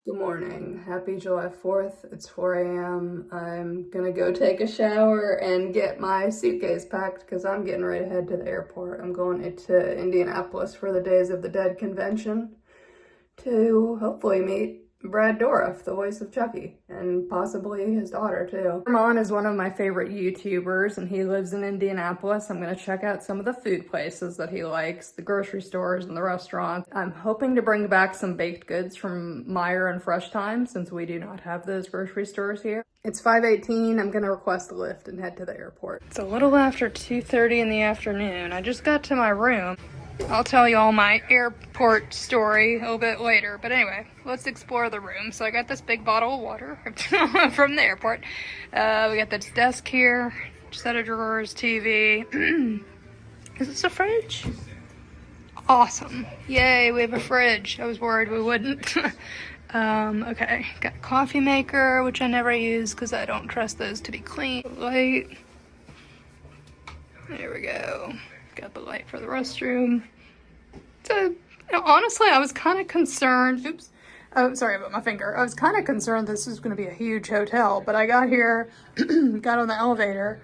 Good morning. Happy July 4th. It's 4 a.m. I'm gonna go take a shower and get my suitcase packed because I'm getting ready to head to the airport. I'm going to Indianapolis for the Days of the Dead convention to hopefully meet Brad Dourif, the voice of Chucky, and possibly his daughter too. Peter Monn is one of my favorite YouTubers and he lives in Indianapolis. I'm gonna check out some of the food places that he likes, the grocery stores and the restaurants. I'm hoping to bring back some baked goods from Meijer and Fresh Time since we do not have those grocery stores here. It's 5:18. I'm gonna request a lift and head to the airport. It's a little after 2:30 in the afternoon. I just got to my room. I'll tell you all my airport story a little bit later. But anyway, let's explore the room. So I got this big bottle of water from the airport. We got this desk here, set of drawers, TV. Is this a fridge? Awesome. Yay, we have a fridge. I was worried we wouldn't. Okay, got a coffee maker, which I never use because I don't trust those to be clean. Light. There we go. Got the light for the restroom. So, honestly, I was kind of concerned. Oops. Oh, sorry about my finger. I was kind of concerned this was going to be a huge hotel, but I got here, got on the elevator,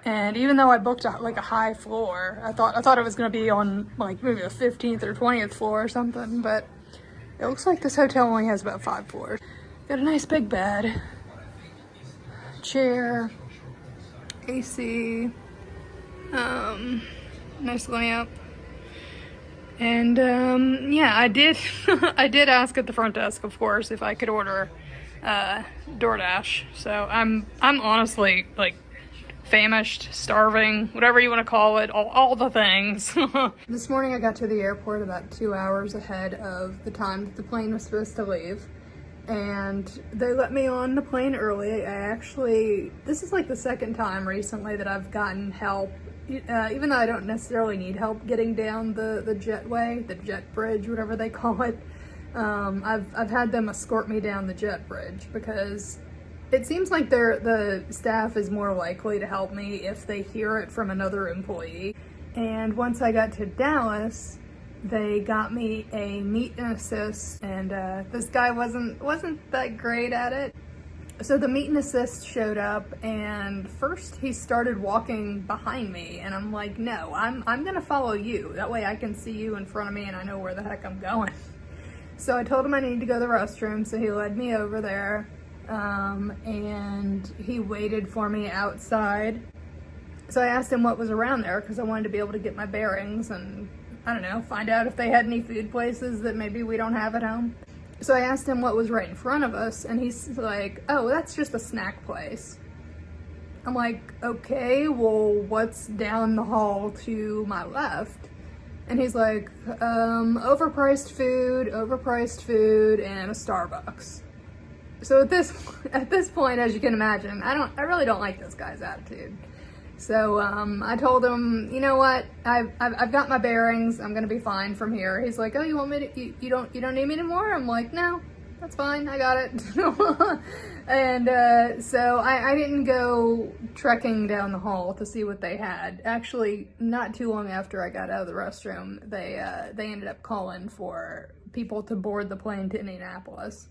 and even though I booked a high floor, I thought it was going to be on like maybe the 15th or 20th floor or something, but it looks like this hotel only has about 5 floors. Got a nice big bed, chair, AC, nice lamp. And yeah, I did I did ask at the front desk, of course, if I could order DoorDash. So I'm honestly like famished, starving, whatever you want to call it, all the things. This morning I got to the airport about 2 hours ahead of the time that the plane was supposed to leave. And they let me on the plane early. This is like the second time recently that I've gotten help, even though I don't necessarily need help getting down the jetway, the jet bridge, whatever they call it. I've had them escort me down the jet bridge because it seems like the staff is more likely to help me if they hear it from another employee. And once I got to Dallas, they got me a meet and assist, and this guy wasn't that great at it. So the meet and assist showed up, and first he started walking behind me, and I'm like, no, I'm gonna follow you. That way I can see you in front of me and I know where the heck I'm going. So I told him I needed to go to the restroom, so he led me over there, and he waited for me outside. So I asked him what was around there because I wanted to be able to get my bearings and, I don't know, find out if they had any food places that maybe we don't have at home. So I asked him what was right in front of us, and he's like, oh, that's just a snack place. I'm like, okay, well, what's down the hall to my left? And he's like, overpriced food, and a Starbucks. So at this point, as you can imagine, I really don't like this guy's attitude. So I told him, you know what, I've got my bearings, I'm gonna be fine from here. He's like, oh, you want me to, you don't need me anymore? I'm like, no, that's fine, I got it. And so I didn't go trekking down the hall to see what they had. Actually, not too long after I got out of the restroom, they ended up calling for people to board the plane to Indianapolis.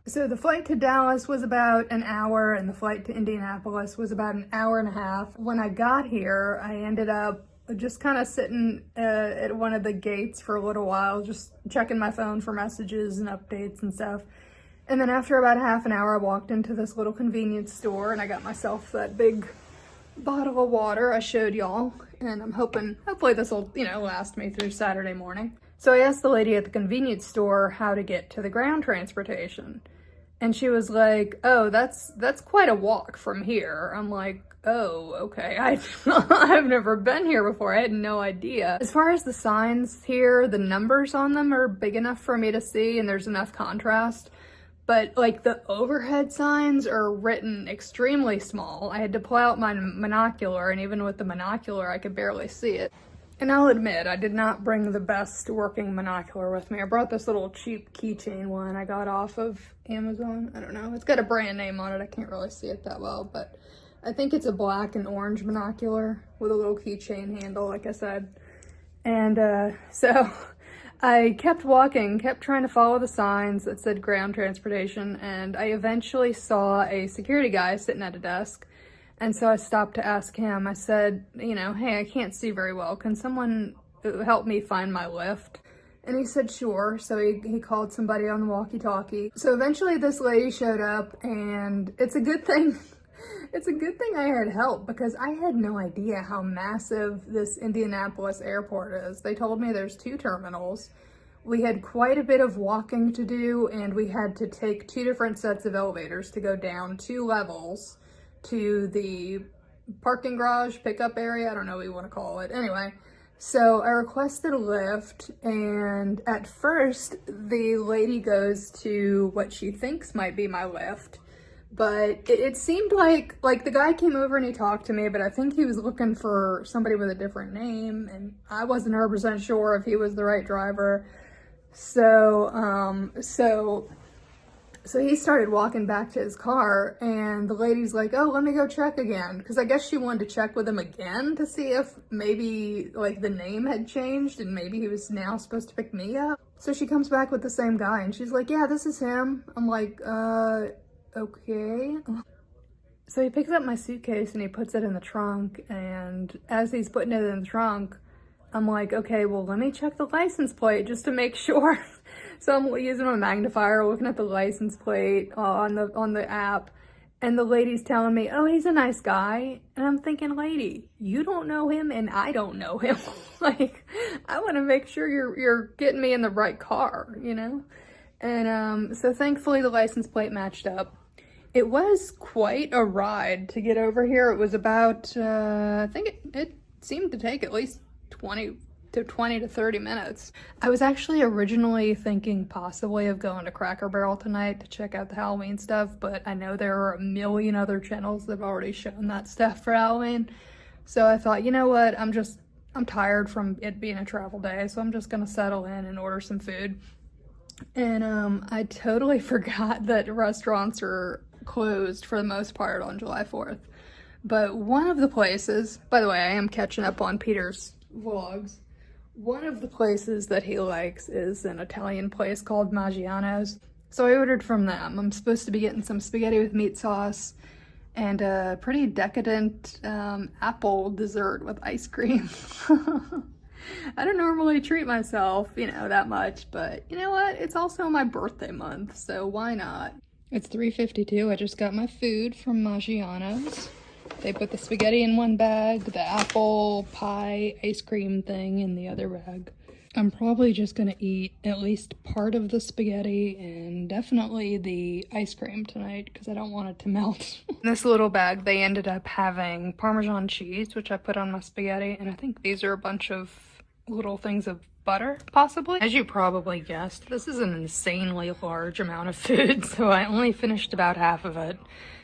So the flight to Dallas was about an hour and the flight to Indianapolis was about an hour and a half. When I got here, I ended up just kind of sitting at one of the gates for a little while, just checking my phone for messages and updates and stuff. And then after about a half an hour, I walked into this little convenience store and I got myself that big bottle of water I showed y'all. And I'm hopefully this will, last me through Saturday morning. So I asked the lady at the convenience store how to get to the ground transportation. And she was like, oh, that's quite a walk from here. I'm like, oh, okay. I've never been here before. I had no idea. As far as the signs here, the numbers on them are big enough for me to see and there's enough contrast. But like the overhead signs are written extremely small. I had to pull out my monocular, and even with the monocular, I could barely see it. And I'll admit, I did not bring the best working monocular with me. I brought this little cheap keychain one I got off of Amazon. I don't know. It's got a brand name on it. I can't really see it that well, but I think it's a black and orange monocular with a little keychain handle, like I said. And so I kept walking, kept trying to follow the signs that said ground transportation, and I eventually saw a security guy sitting at a desk. And so I stopped to ask him. I said, you know, hey, I can't see very well. Can someone help me find my lift? And he said, sure. So he called somebody on the walkie-talkie. So eventually this lady showed up, and it's a good thing. It's a good thing I had help, because I had no idea how massive this Indianapolis airport is. They told me there's 2 terminals. We had quite a bit of walking to do, and we had to take 2 different sets of elevators to go down 2 levels to the parking garage, pickup area. I don't know what you want to call it. Anyway, so I requested a lift, and at first the lady goes to what she thinks might be my lift. But it seemed like the guy came over and he talked to me, but I think he was looking for somebody with a different name, and I wasn't 100% sure if he was the right driver. So he started walking back to his car, and the lady's like, oh, let me go check again. Because I guess she wanted to check with him again to see if maybe like the name had changed and maybe he was now supposed to pick me up. So she comes back with the same guy, and she's like, yeah, this is him. I'm like, okay. So he picks up my suitcase and he puts it in the trunk, and as he's putting it in the trunk, I'm like, okay, well, let me check the license plate just to make sure. So I'm using my magnifier, looking at the license plate on the app, and the lady's telling me, oh, he's a nice guy. And I'm thinking, lady, you don't know him and I don't know him. Like, I want to make sure you're getting me in the right car, you know? And so thankfully the license plate matched up. It was quite a ride to get over here. It was about, I think it seemed to take at least 20 to 30 minutes. I was actually originally thinking possibly of going to Cracker Barrel tonight to check out the Halloween stuff, but I know there are a million other channels that have already shown that stuff for Halloween. So I thought, you know what, I'm tired from it being a travel day, so I'm just gonna settle in and order some food. And I totally forgot that restaurants are closed for the most part on July 4th. But one of the places, by the way, I am catching up on Peter's vlogs. One of the places that he likes is an Italian place called Maggiano's. So I ordered from them. I'm supposed to be getting some spaghetti with meat sauce and a pretty decadent apple dessert with ice cream. I don't normally treat myself, you know, that much, but you know what? It's also my birthday month, so why not? It's 3:52. I just got my food from Maggiano's. They put the spaghetti in one bag, the apple pie ice cream thing in the other bag. I'm probably just gonna eat at least part of the spaghetti and definitely the ice cream tonight because I don't want it to melt. In this little bag, they ended up having Parmesan cheese, which I put on my spaghetti, and I think these are a bunch of little things of butter, possibly. As you probably guessed, this is an insanely large amount of food, so I only finished about half of it.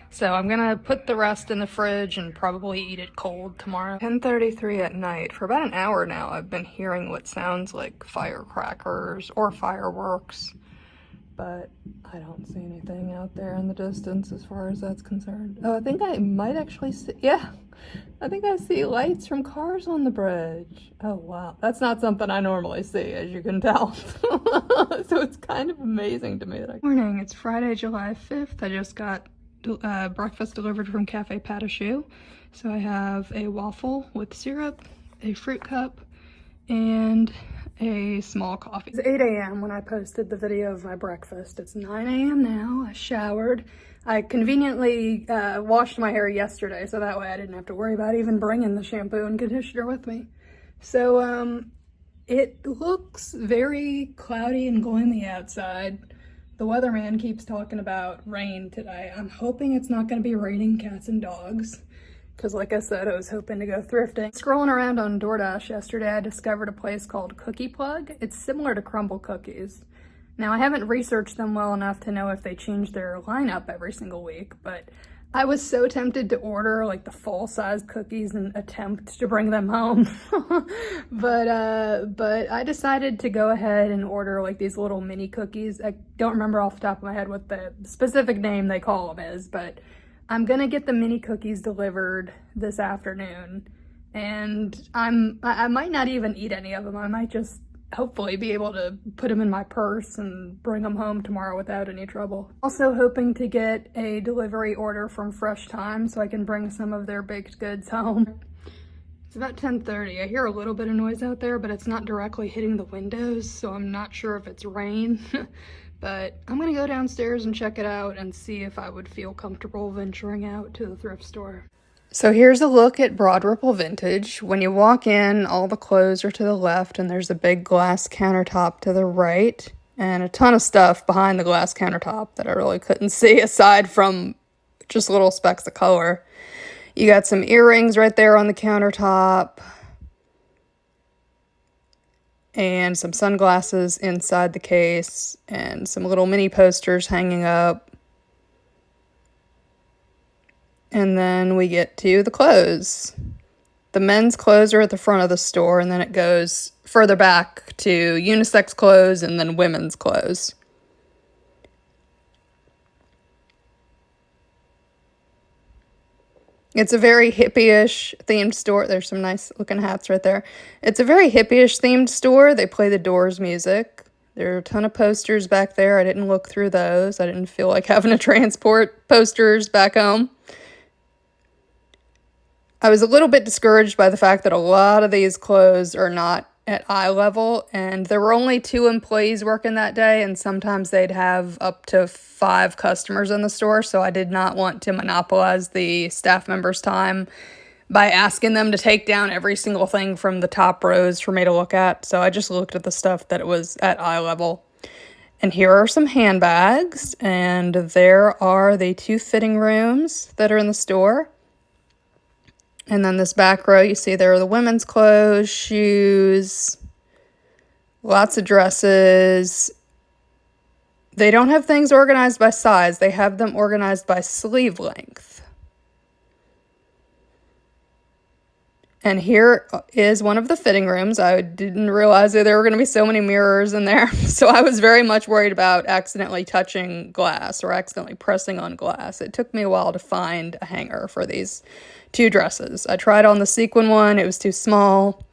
So I'm gonna put the rest in the fridge and probably eat it cold tomorrow. 10:33 at night. For about an hour now, I've been hearing what sounds like firecrackers or fireworks, but I don't see anything out there in the distance as far as that's concerned. Oh, I think I might actually see, yeah, I think I see lights from cars on the bridge. Oh, wow. That's not something I normally see, as you can tell. So it's kind of amazing to me that Morning, it's Friday, July 5th. I just got breakfast delivered from Cafe Pas de Choux. So I have a waffle with syrup, a fruit cup, and a small coffee. It's 8 a.m. when I posted the video of my breakfast. It's 9 a.m. now. I showered. I conveniently washed my hair yesterday, so that way I didn't have to worry about even bringing the shampoo and conditioner with me. So it looks very cloudy and gloomy outside. The weatherman keeps talking about rain today. I'm hoping it's not going to be raining cats and dogs, because like I said, I was hoping to go thrifting. Scrolling around on DoorDash yesterday, I discovered a place called Cookie Plug. It's similar to Crumble Cookies. Now, I haven't researched them well enough to know if they change their lineup every single week, but I was so tempted to order like the full-size cookies and attempt to bring them home. but I decided to go ahead and order like these little mini cookies. I don't remember off the top of my head what the specific name they call them is, but I'm gonna get the mini cookies delivered this afternoon, and I might not even eat any of them. I might just hopefully be able to put them in my purse and bring them home tomorrow without any trouble. Also hoping to get a delivery order from Fresh Time so I can bring some of their baked goods home. It's about 10:30. I hear a little bit of noise out there, but it's not directly hitting the windows, so I'm not sure if it's rain. But I'm gonna go downstairs and check it out and see if I would feel comfortable venturing out to the thrift store. So here's a look at Broad Ripple Vintage. When you walk in, all the clothes are to the left, and there's a big glass countertop to the right, and a ton of stuff behind the glass countertop that I really couldn't see aside from just little specks of color. You got some earrings right there on the countertop, and some sunglasses inside the case, and some little mini posters hanging up. And then we get to the clothes. The men's clothes are at the front of the store, and then it goes further back to unisex clothes and then women's clothes. It's a very hippie-ish themed store. There's some nice looking hats right there. It's a very hippie-ish themed store. They play the Doors music. There are a ton of posters back there. I didn't look through those. I didn't feel like having to transport posters back home. I was a little bit discouraged by the fact that a lot of these clothes are not at eye level, and there were only 2 employees working that day, and sometimes they'd have up to 5 customers in the store, so I did not want to monopolize the staff members' time by asking them to take down every single thing from the top rows for me to look at, so I just looked at the stuff that was at eye level. And here are some handbags, and there are the 2 fitting rooms that are in the store. And then this back row, you see there are the women's clothes, shoes, lots of dresses. They don't have things organized by size. They have them organized by sleeve length. And here is one of the fitting rooms. I didn't realize that there were going to be so many mirrors in there. So I was very much worried about accidentally touching glass or accidentally pressing on glass. It took me a while to find a hanger for these 2 dresses. I tried on the sequin one. It was too small.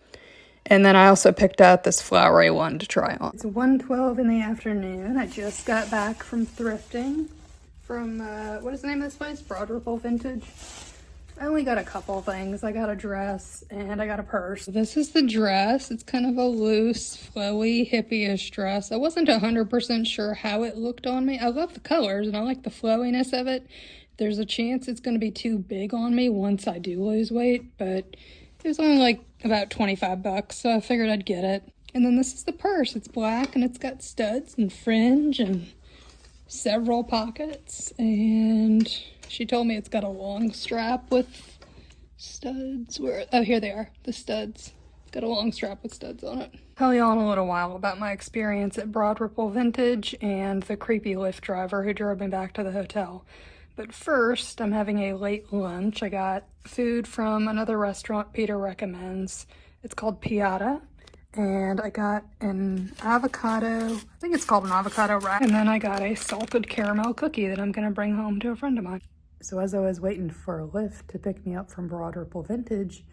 And then I also picked out this flowery one to try on. It's 1:12 in the afternoon. I just got back from thrifting from, what is the name of this place? Broad Ripple Vintage. I only got a couple things. I got a dress and I got a purse. This is the dress. It's kind of a loose, flowy, hippie-ish dress. I wasn't 100% sure how it looked on me. I love the colors and I like the flowiness of it. There's a chance it's going to be too big on me once I do lose weight, but it was only like about 25 bucks, so I figured I'd get it. And then this is the purse. It's black and it's got studs and fringe and several pockets, and she told me it's got a long strap with studs. Oh, here they are, the studs. It's got a long strap with studs on it. Tell y'all in a little while about my experience at Broad Ripple Vintage and the creepy Lyft driver who drove me back to the hotel. But first, I'm having a late lunch. I got food from another restaurant Peter recommends. It's called Piata. And I got an avocado, I think it's called an avocado wrap. And then I got a salted caramel cookie that I'm gonna bring home to a friend of mine. So as I was waiting for a Lyft to pick me up from Broad Ripple Vintage,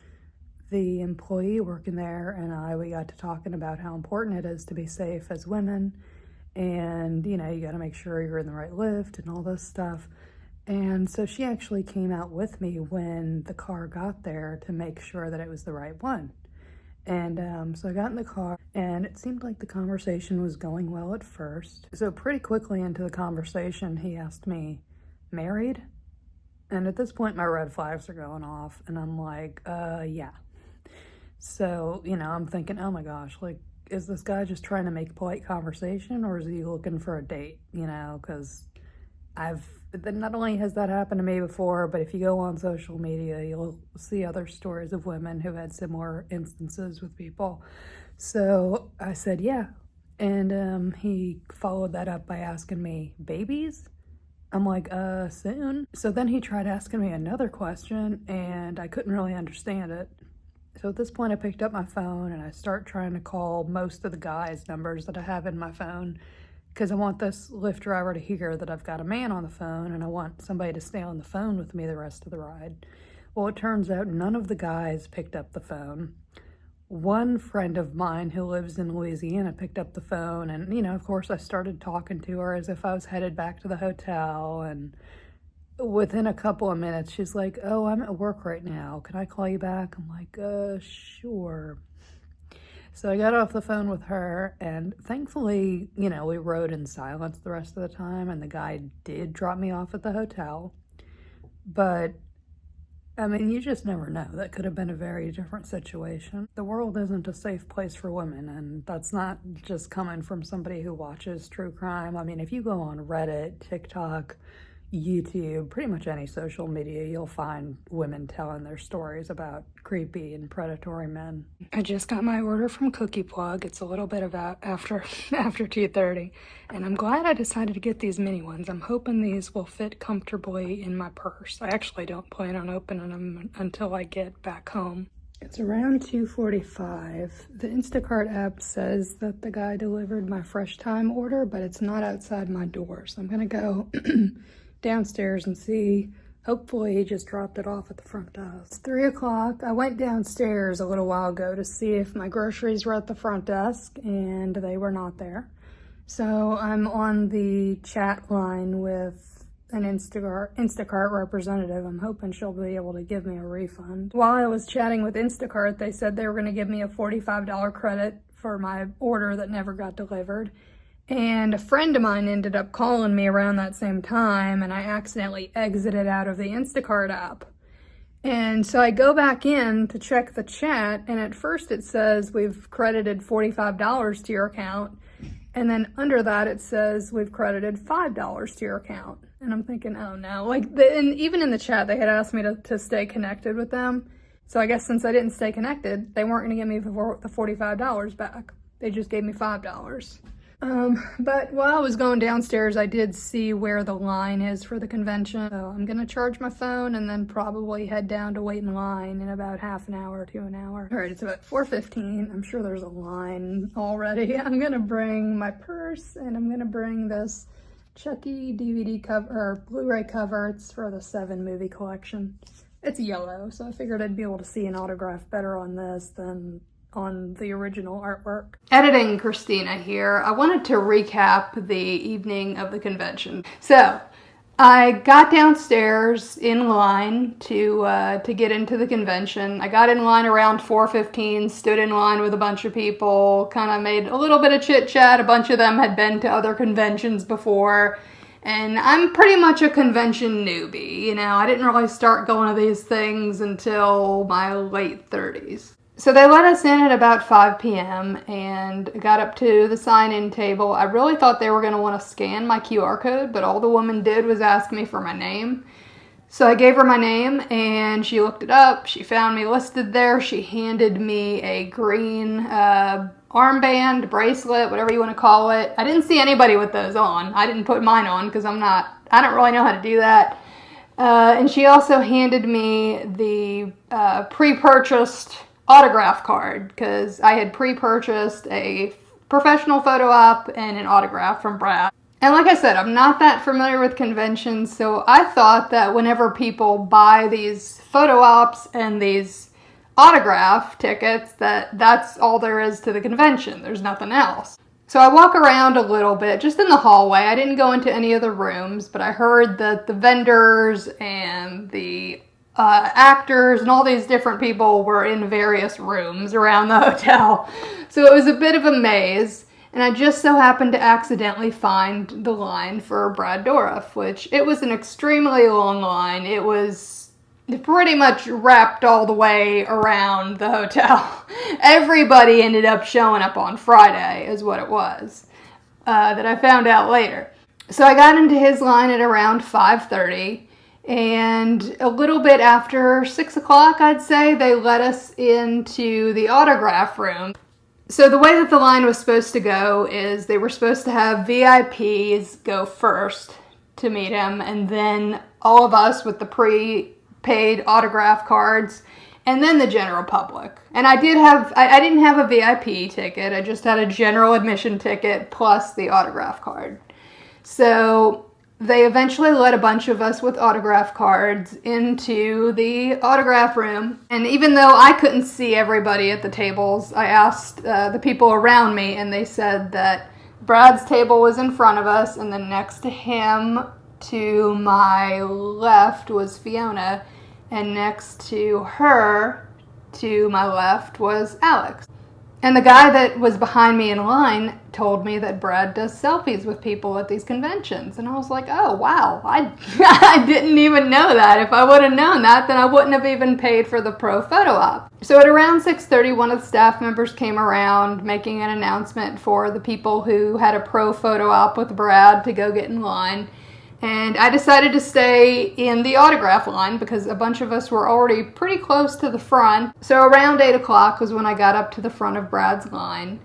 the employee working there and we got to talking about how important it is to be safe as women. And, you know, you gotta make sure you're in the right Lyft and all this stuff. And so she actually came out with me when the car got there to make sure that it was the right one. And so I got in the car and it seemed like the conversation was going well at first. So pretty quickly into the conversation, he asked me, married? And at this point, my red flags are going off and I'm like, yeah. So, you know, I'm thinking, oh my gosh, like, is this guy just trying to make polite conversation or is he looking for a date? You know, because not only has that happened to me before, but if you go on social media, you'll see other stories of women who had similar instances with people. So I said, yeah. And he followed that up by asking me, babies? I'm like, soon. So then he tried asking me another question and I couldn't really understand it. So at this point I picked up my phone and I start trying to call most of the guys' numbers that I have in my phone, because I want this Lyft driver to hear that I've got a man on the phone and I want somebody to stay on the phone with me the rest of the ride. Well, it turns out none of the guys picked up the phone. one friend of mine who lives in Louisiana picked up the phone, and, you know, of course I started talking to her as if I was headed back to the hotel, and within a couple of minutes, she's like, "Oh, I'm at work right now. Can I call you back?" I'm like, sure. So I got off the phone with her, and thankfully, you know, we rode in silence the rest of the time, and the guy did drop me off at the hotel. But I mean, you just never know. That could have been a very different situation. The world isn't a safe place for women, and that's not just coming from somebody who watches true crime. I mean, if you go on Reddit, TikTok, YouTube, pretty much any social media, you'll find women telling their stories about creepy and predatory men. I just got my order from Cookie Plug. It's a little bit about after 2:30, and I'm glad I decided to get these mini ones. I'm hoping these will fit comfortably in my purse. I actually don't plan on opening them until I get back home. It's around 2:45. The Instacart app says that the guy delivered my Fresh Time order, but it's not outside my door, so I'm gonna go downstairs and see. Hopefully he just dropped it off at the front desk. It's 3 o'clock. I went downstairs a little while ago to see if my groceries were at the front desk, and they were not there. So I'm on the chat line with an Instacart representative. I'm hoping she'll be able to give me a refund. While I was chatting with Instacart, they said they were going to give me a $45 credit for my order that never got delivered. And a friend of mine ended up calling me around that same time, and I accidentally exited out of the Instacart app. And so I go back in to check the chat, and at first it says we've credited $45 to your account, and then under that it says we've credited $5 to your account. And I'm thinking, oh no. And even in the chat they had asked me to stay connected with them. So I guess since I didn't stay connected, they weren't going to give me the $45 back. They just gave me $5. But while I was going downstairs, I did see where the line is for the convention. So I'm gonna charge my phone and then probably head down to wait in line in about half an hour to an hour. All right, it's about 4:15. I'm sure there's a line already. I'm gonna bring my purse, and I'm gonna bring this Chucky DVD cover, or Blu-ray cover. It's for the 7 movie collection. It's yellow, so I figured I'd be able to see an autograph better on this than on the original artwork. Editing Christina here. I wanted to recap the evening of the convention. So I got downstairs in line to get into the convention. I got in line around 4:15, stood in line with a bunch of people, kind of made a little bit of chit chat. A bunch of them had been to other conventions before. And I'm pretty much a convention newbie. You know, I didn't really start going to these things until my late 30s. So they let us in at about 5 p.m. and got up to the sign-in table. I really thought they were going to want to scan my QR code, but all the woman did was ask me for my name. So I gave her my name, and she looked it up. She found me listed there. She handed me a green armband, bracelet, whatever you want to call it. I didn't see anybody with those on. I didn't put mine on because I don't really know how to do that. And she also handed me the pre-purchased autograph card, because I had pre-purchased a professional photo op and an autograph from Brad. And like I said, I'm not that familiar with conventions, so I thought that whenever people buy these photo ops and these autograph tickets, that's all there is to the convention. There's nothing else. So I walk around a little bit, just in the hallway. I didn't go into any of the rooms, but I heard that the vendors and the actors and all these different people were in various rooms around the hotel. So it was a bit of a maze, and I just so happened to accidentally find the line for Brad Dourif, which it was an extremely long line. It was pretty much wrapped all the way around the hotel. Everybody ended up showing up on Friday is what it was, that I found out later. So I got into his line at around 5:30. And a little bit after 6 o'clock, I'd say, they let us into the autograph room. So the way that the line was supposed to go is they were supposed to have VIPs go first to meet him, and then all of us with the pre-paid autograph cards, and then the general public. And I didn't have a VIP ticket. I just had a general admission ticket plus the autograph card. So they eventually let a bunch of us with autograph cards into the autograph room. And even though I couldn't see everybody at the tables, I asked the people around me, and they said that Brad's table was in front of us, and then next to him to my left was Fiona, and next to her to my left was Alex. And the guy that was behind me in line told me that Brad does selfies with people at these conventions. And I was like, oh, wow, I didn't even know that. If I would have known that, then I wouldn't have even paid for the pro photo op. So at around 6:30, one of the staff members came around making an announcement for the people who had a pro photo op with Brad to go get in line. And I decided to stay in the autograph line because a bunch of us were already pretty close to the front. So around 8 o'clock was when I got up to the front of Brad's line.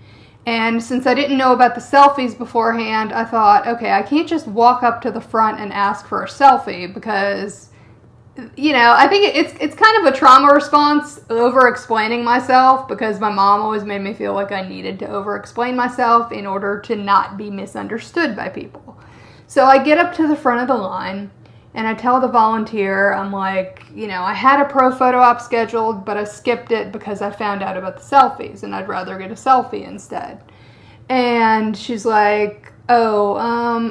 And since I didn't know about the selfies beforehand, I thought, okay, I can't just walk up to the front and ask for a selfie because, you know, I think it's kind of a trauma response, over-explaining myself, because my mom always made me feel like I needed to over-explain myself in order to not be misunderstood by people. So I get up to the front of the line, and I tell the volunteer, I'm like, you know, I had a pro photo op scheduled, but I skipped it because I found out about the selfies, and I'd rather get a selfie instead. And she's like, oh,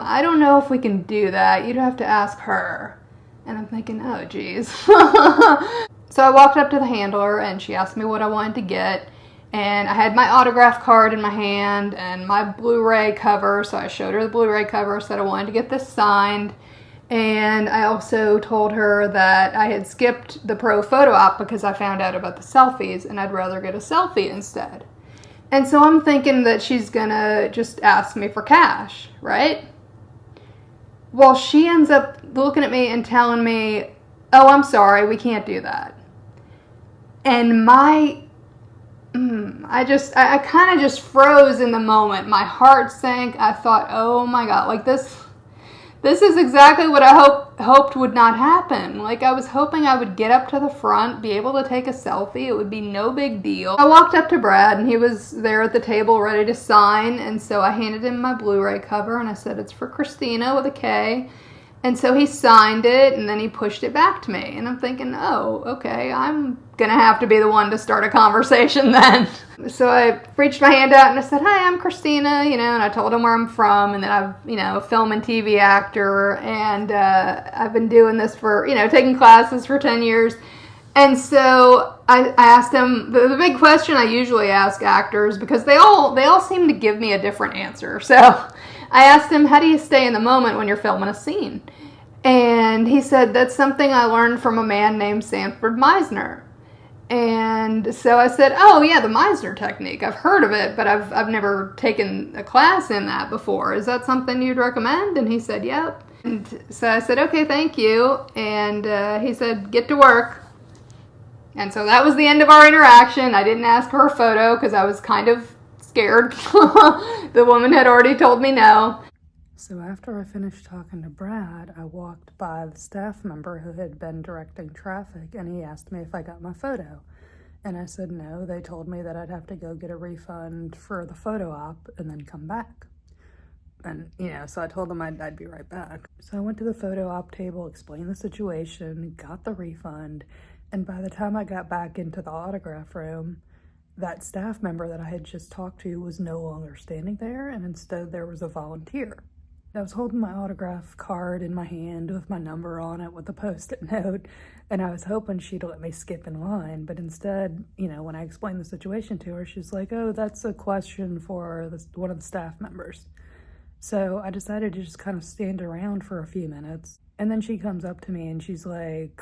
I don't know if we can do that. You'd have to ask her. And I'm thinking, oh, geez. So I walked up to the handler, and she asked me what I wanted to get. And I had my autograph card in my hand and my Blu-ray cover, so I showed her the Blu-ray cover, said I wanted to get this signed. And I also told her that I had skipped the pro photo op because I found out about the selfies, and I'd rather get a selfie instead. And so I'm thinking that she's gonna just ask me for cash, right? Well, she ends up looking at me and telling me, oh, I'm sorry, we can't do that. And I kind of just froze in the moment. My heart sank. I thought, oh my God, like this is exactly what I hoped would not happen. Like, I was hoping I would get up to the front, be able to take a selfie. It would be no big deal. I walked up to Brad, and he was there at the table ready to sign, and so I handed him my Blu-ray cover, and I said, it's for Christina with a K. And so he signed it, and then he pushed it back to me. And I'm thinking, oh, okay, I'm going to have to be the one to start a conversation then. So I reached my hand out, and I said, hi, I'm Christina, you know, and I told him where I'm from, and that I'm, you know, a film and TV actor, and I've been doing this for, you know, taking classes for 10 years. And so I asked him, the big question I usually ask actors, because they all seem to give me a different answer. So I asked him, how do you stay in the moment when you're filming a scene? And he said, that's something I learned from a man named Sanford Meisner. And so I said, oh yeah, the Meisner technique. I've heard of it, but I've never taken a class in that before. Is that something you'd recommend? And he said, yep. And so I said, okay, thank you. And he said, get to work. And so that was the end of our interaction. I didn't ask for a photo because I was kind of scared. The woman had already told me no. So after I finished talking to Brad, I walked by the staff member who had been directing traffic, and he asked me if I got my photo. And I said no. They told me that I'd have to go get a refund for the photo op and then come back. And, you know, so I told them I'd be right back. So I went to the photo op table, explained the situation, got the refund, and by the time I got back into the autograph room, that staff member that I had just talked to was no longer standing there, and instead there was a volunteer. I was holding my autograph card in my hand with my number on it with a Post-it note, and I was hoping she'd let me skip in line, but instead, you know, when I explained the situation to her, she's like, oh, that's a question for one of the staff members. So I decided to just kind of stand around for a few minutes, and then she comes up to me and she's like,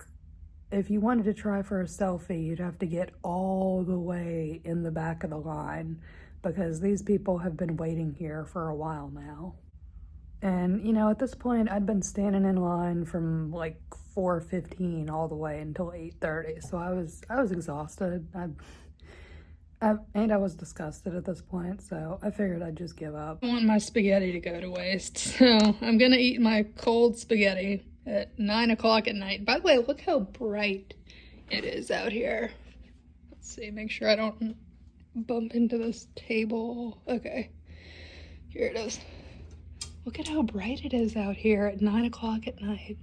if you wanted to try for a selfie, you'd have to get all the way in the back of the line because these people have been waiting here for a while now. And, you know, at this point, I'd been standing in line from like 4:15 all the way until 8:30. So I was exhausted. I was disgusted at this point, so I figured I'd just give up. I want my spaghetti to go to waste, so I'm gonna eat my cold spaghetti at 9 o'clock at night. By the way, look how bright it is out here. Let's see, make sure I don't bump into this table. Okay, here it is. Look at how bright it is out here at 9 o'clock at night.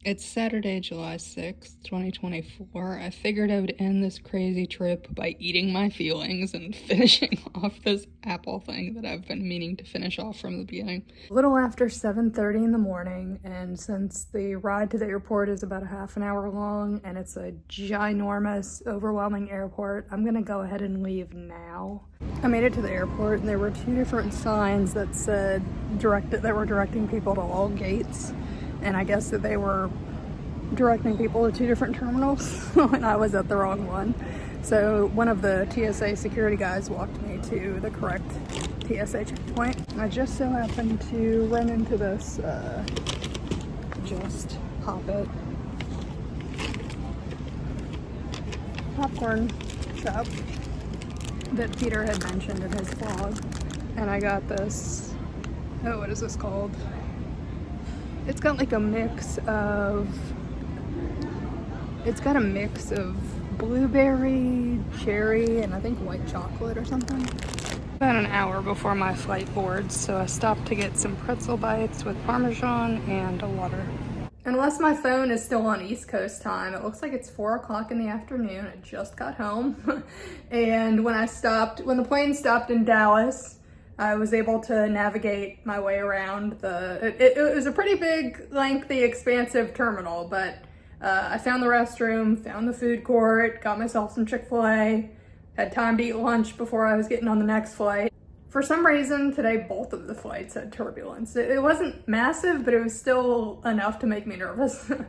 It's Saturday, July 6th, 2024. I figured I would end this crazy trip by eating my feelings and finishing off this apple thing that I've been meaning to finish off from the beginning. A little after 7:30 in the morning, and since the ride to the airport is about a half an hour long and it's a ginormous, overwhelming airport, I'm gonna go ahead and leave now. I made it to the airport and there were two different signs that said that were directing people to all gates. And I guess that they were directing people to two different terminals and I was at the wrong one. So one of the TSA security guys walked me to the correct TSA checkpoint. I just so happened to run into this Just Pop It popcorn shop that Peter had mentioned in his vlog. And I got this, oh, what is this called? It's got like a mix of, it's got a mix of blueberry, cherry, and I think white chocolate or something. About an hour before my flight boards, so I stopped to get some pretzel bites with Parmesan and a water. Unless my phone is still on East Coast time, it looks like it's 4 o'clock in the afternoon. I just got home. And when the plane stopped in Dallas, I was able to navigate my way around it was a pretty big, lengthy, expansive terminal, but I found the restroom, found the food court, got myself some Chick-fil-A, had time to eat lunch before I was getting on the next flight. For some reason today, both of the flights had turbulence. It wasn't massive, but it was still enough to make me nervous. And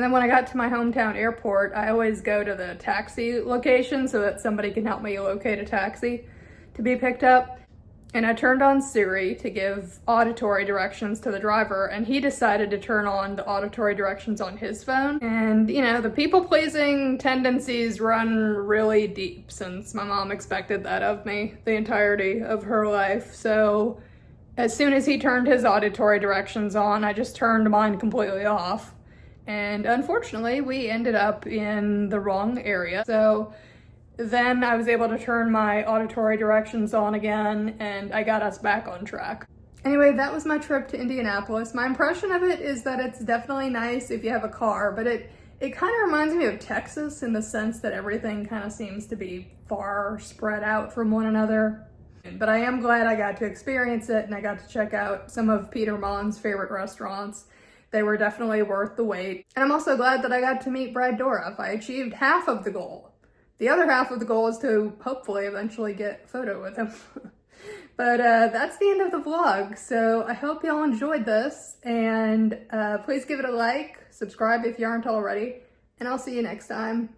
then when I got to my hometown airport, I always go to the taxi location so that somebody can help me locate a taxi to be picked up. And I turned on Siri to give auditory directions to the driver, and he decided to turn on the auditory directions on his phone. And, you know, the people-pleasing tendencies run really deep since my mom expected that of me the entirety of her life. So as soon as he turned his auditory directions on, I just turned mine completely off. And unfortunately, we ended up in the wrong area. So then I was able to turn my auditory directions on again, and I got us back on track. Anyway, that was my trip to Indianapolis. My impression of it is that it's definitely nice if you have a car, but it kind of reminds me of Texas in the sense that everything kind of seems to be far spread out from one another. But I am glad I got to experience it, and I got to check out some of Peter Monn's favorite restaurants. They were definitely worth the wait. And I'm also glad that I got to meet Brad Dourif. I achieved half of the goal. The other half of the goal is to hopefully eventually get a photo with him. But that's the end of the vlog. So I hope y'all enjoyed this, and please give it a like, subscribe if you aren't already, and I'll see you next time.